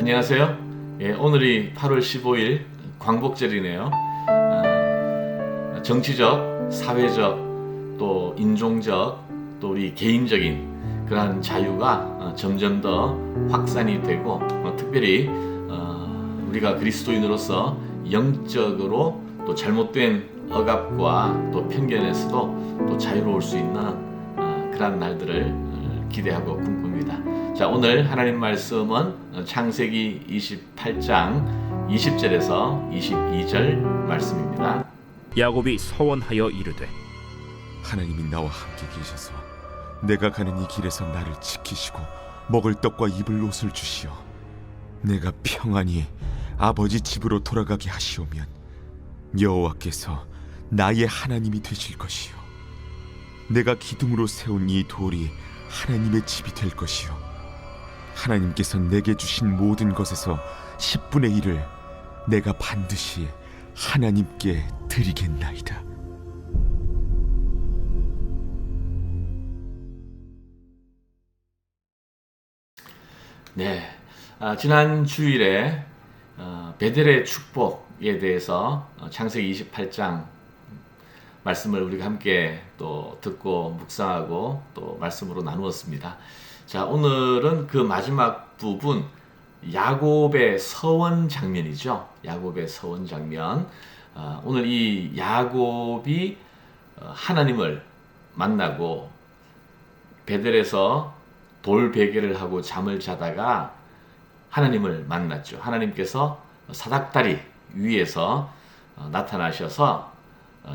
안녕하세요. 오늘이 8월 15일 광복절이네요. 정치적, 사회적, 또 인종적, 또 우리 개인적인 그러한 자유가 점점 더 확산이 되고 특별히 우리가 그리스도인으로서 영적으로 또 잘못된 억압과 또 편견에서도 또 자유로울 수 있는 그러한 날들을 기대하고 꿈꿉니다. 자, 오늘 하나님 말씀은 창세기 28장 20절에서 22절 말씀입니다. 야곱이 서원하여 이르되 하나님이 나와 함께 계셔서 내가 가는 이 길에서 나를 지키시고 먹을 떡과 입을 옷을 주시어 내가 평안히 아버지 집으로 돌아가게 하시오면 여호와께서 나의 하나님이 되실 것이요 내가 기둥으로 세운 이 돌이 하나님의 집이 될 것이요 하나님께서 내게 주신 모든 것에서 10분의 1을 내가 반드시 하나님께 드리겠나이다. 네, 지난 주일에 베델의 축복에 대해서 창세기 28장 말씀을 우리가 함께 또 듣고 묵상하고 또 말씀으로 나누었습니다. 자, 오늘은 그 마지막 부분 야곱의 서원 장면이죠. 야곱의 서원 장면. 오늘 이 야곱이 하나님을 만나고 베델에서 돌 베개를 하고 잠을 자다가 하나님을 만났죠. 하나님께서 사닥다리 위에서 나타나셔서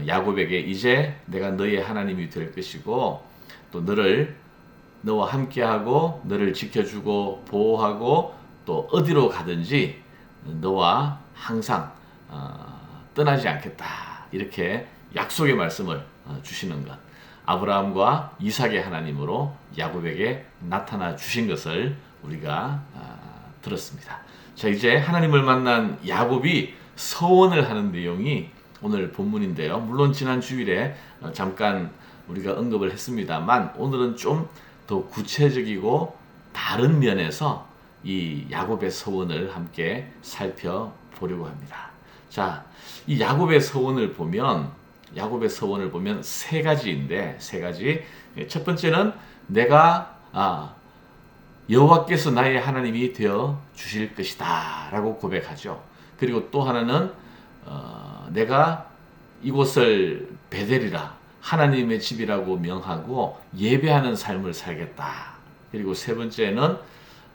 야곱에게 이제 내가 너의 하나님이 될 것이고 또 너와 함께하고 너를 지켜주고 보호하고 또 어디로 가든지 너와 항상 떠나지 않겠다. 이렇게 약속의 말씀을 주시는 것. 아브라함과 이삭의 하나님으로 야곱에게 나타나 주신 것을 우리가 들었습니다. 자, 이제 하나님을 만난 야곱이 서원을 하는 내용이 오늘 본문인데요. 물론 지난 주일에 잠깐 우리가 언급을 했습니다만 오늘은 좀 더 구체적이고 다른 면에서 이 야곱의 서원을 함께 살펴보려고 합니다. 자, 이 야곱의 서원을 보면 세 가지인데 세 가지. 첫 번째는 내가 여호와께서 나의 하나님이 되어 주실 것이다라고 고백하죠. 그리고 또 하나는 내가 이곳을 베델이라 하나님의 집이라고 명하고 예배하는 삶을 살겠다. 그리고 세 번째는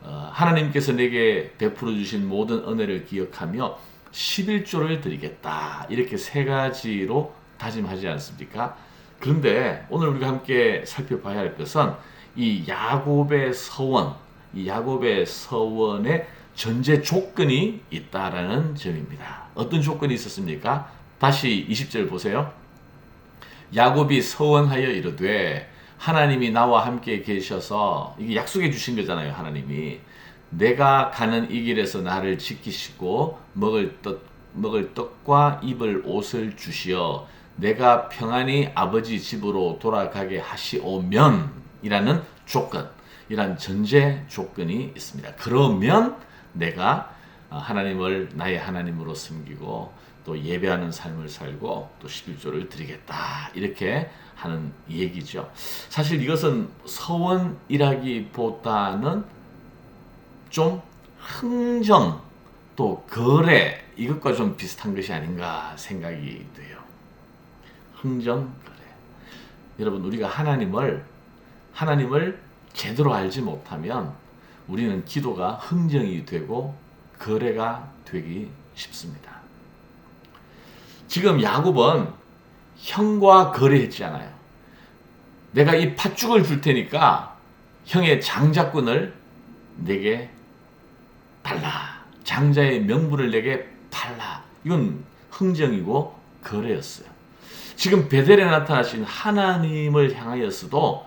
하나님께서 내게 베풀어 주신 모든 은혜를 기억하며 11조를 드리겠다. 이렇게 세 가지로 다짐하지 않습니까? 그런데 오늘 우리가 함께 살펴봐야 할 것은 이 야곱의 서원에 전제 조건이 있다라는 점입니다. 어떤 조건이 있었습니까? 다시 20절 보세요. 야곱이 서원하여 이르되 하나님이 나와 함께 계셔서 이게 약속해 주신 거잖아요. 하나님이 내가 가는 이 길에서 나를 지키시고 먹을 떡과 입을 옷을 주시어 내가 평안히 아버지 집으로 돌아가게 하시오면 이라는 조건, 이란 전제 조건이 있습니다. 그러면 내가 하나님을 나의 하나님으로 섬기고 또 예배하는 삶을 살고 또 11조를 드리겠다. 이렇게 하는 얘기죠. 사실 이것은 서원이라기보다는 좀 흥정 또 거래 이것과 좀 비슷한 것이 아닌가 생각이 돼요. 흥정 거래. 여러분, 우리가 하나님을 제대로 알지 못하면 우리는 기도가 흥정이 되고 거래가 되기 쉽습니다. 지금 야곱은 형과 거래했잖아요. 내가 이 팥죽을 줄 테니까 형의 장자권을 내게 달라. 장자의 명분을 내게 팔라. 이건 흥정이고 거래였어요. 지금 베델에 나타나신 하나님을 향하여서도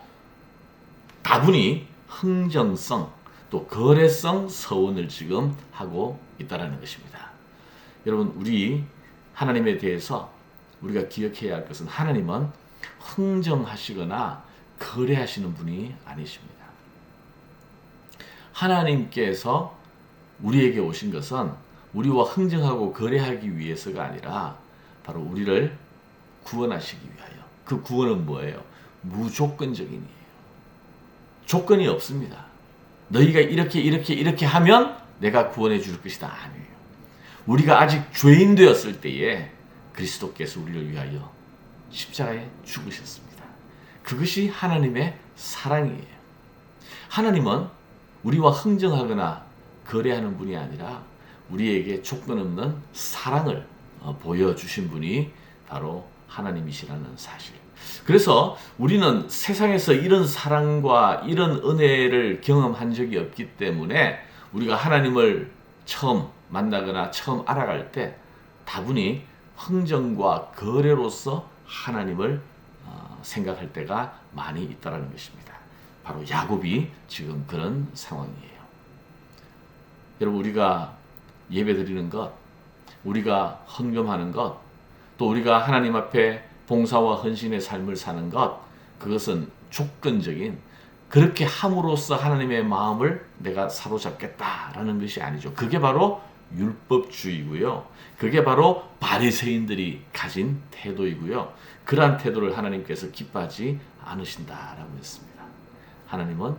다분히 흥정성 또 거래성 서원을 지금 하고 있다는 것입니다. 여러분, 우리 하나님에 대해서 우리가 기억해야 할 것은 하나님은 흥정하시거나 거래하시는 분이 아니십니다. 하나님께서 우리에게 오신 것은 우리와 흥정하고 거래하기 위해서가 아니라 바로 우리를 구원하시기 위하여. 그 구원은 뭐예요? 무조건적인이에요. 조건이 없습니다. 너희가 이렇게 하면 내가 구원해 줄 것이다. 아니에요. 우리가 아직 죄인 되었을 때에 그리스도께서 우리를 위하여 십자가에 죽으셨습니다. 그것이 하나님의 사랑이에요. 하나님은 우리와 흥정하거나 거래하는 분이 아니라 우리에게 조건 없는 사랑을 보여주신 분이 바로 하나님이시라는 사실. 그래서 우리는 세상에서 이런 사랑과 이런 은혜를 경험한 적이 없기 때문에 우리가 하나님을 처음 만나거나 처음 알아갈 때 다분히 흥정과 거래로서 하나님을 생각할 때가 많이 있다는 것입니다. 바로 야곱이 지금 그런 상황이에요. 여러분, 우리가 예배드리는 것, 우리가 헌금하는 것, 또 우리가 하나님 앞에 봉사와 헌신의 삶을 사는 것, 그것은 조건적인, 그렇게 함으로써 하나님의 마음을 내가 사로잡겠다라는 것이 아니죠. 그게 바로 율법주의고요. 그게 바로 바리새인들이 가진 태도이고요. 그러한 태도를 하나님께서 기뻐하지 않으신다라고 했습니다. 하나님은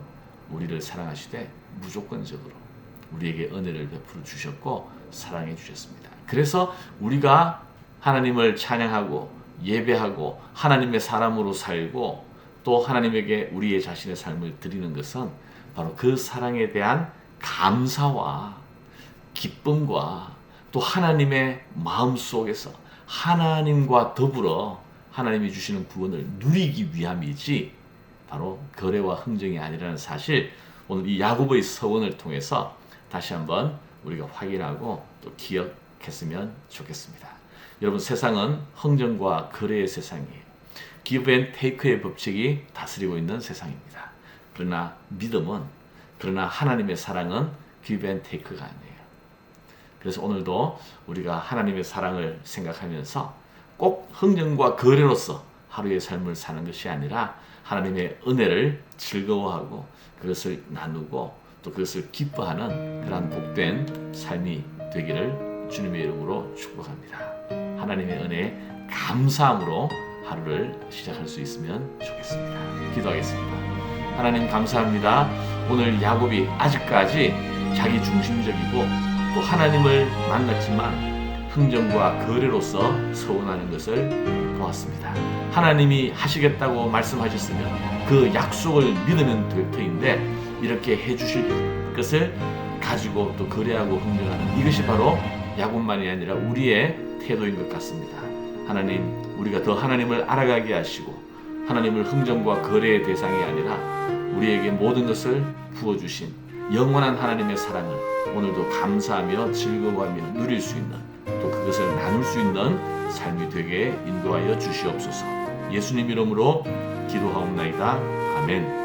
우리를 사랑하시되 무조건적으로 우리에게 은혜를 베풀어 주셨고 사랑해 주셨습니다. 그래서 우리가 하나님을 찬양하고 예배하고 하나님의 사람으로 살고 또 하나님에게 우리의 자신의 삶을 드리는 것은 바로 그 사랑에 대한 감사와 기쁨과 또 하나님의 마음 속에서 하나님과 더불어 하나님이 주시는 구원을 누리기 위함이지 바로 거래와 흥정이 아니라는 사실, 오늘 이 야곱의 서원을 통해서 다시 한번 우리가 확인하고 또 기억했으면 좋겠습니다. 여러분, 세상은 흥정과 거래의 세상이에요. give and take의 법칙이 다스리고 있는 세상입니다. 그러나 믿음은, 그러나 하나님의 사랑은 give and take가 아니에요. 그래서 오늘도 우리가 하나님의 사랑을 생각하면서 꼭 흥정과 거래로서 하루의 삶을 사는 것이 아니라 하나님의 은혜를 즐거워하고 그것을 나누고 또 그것을 기뻐하는 그런 복된 삶이 되기를 주님의 이름으로 축복합니다. 하나님의 은혜에 감사함으로 하루를 시작할 수 있으면 좋겠습니다. 기도하겠습니다. 하나님, 감사합니다. 오늘 야곱이 아직까지 자기 중심적이고 또 하나님을 만났지만 흥정과 거래로서 서운하는 것을 보았습니다. 하나님이 하시겠다고 말씀하셨으면 그 약속을 믿으면 될 터인데 이렇게 해주실 것을 가지고 또 거래하고 흥정하는 이것이 바로 야곱만이 아니라 우리의 태도인 것 같습니다. 하나님, 우리가 더 하나님을 알아가게 하시고 하나님을 흥정과 거래의 대상이 아니라 우리에게 모든 것을 부어주신 영원한 하나님의 사랑을 오늘도 감사하며 즐거워하며 누릴 수 있는 또 그것을 나눌 수 있는 삶이 되게 인도하여 주시옵소서. 예수님 이름으로 기도하옵나이다. 아멘.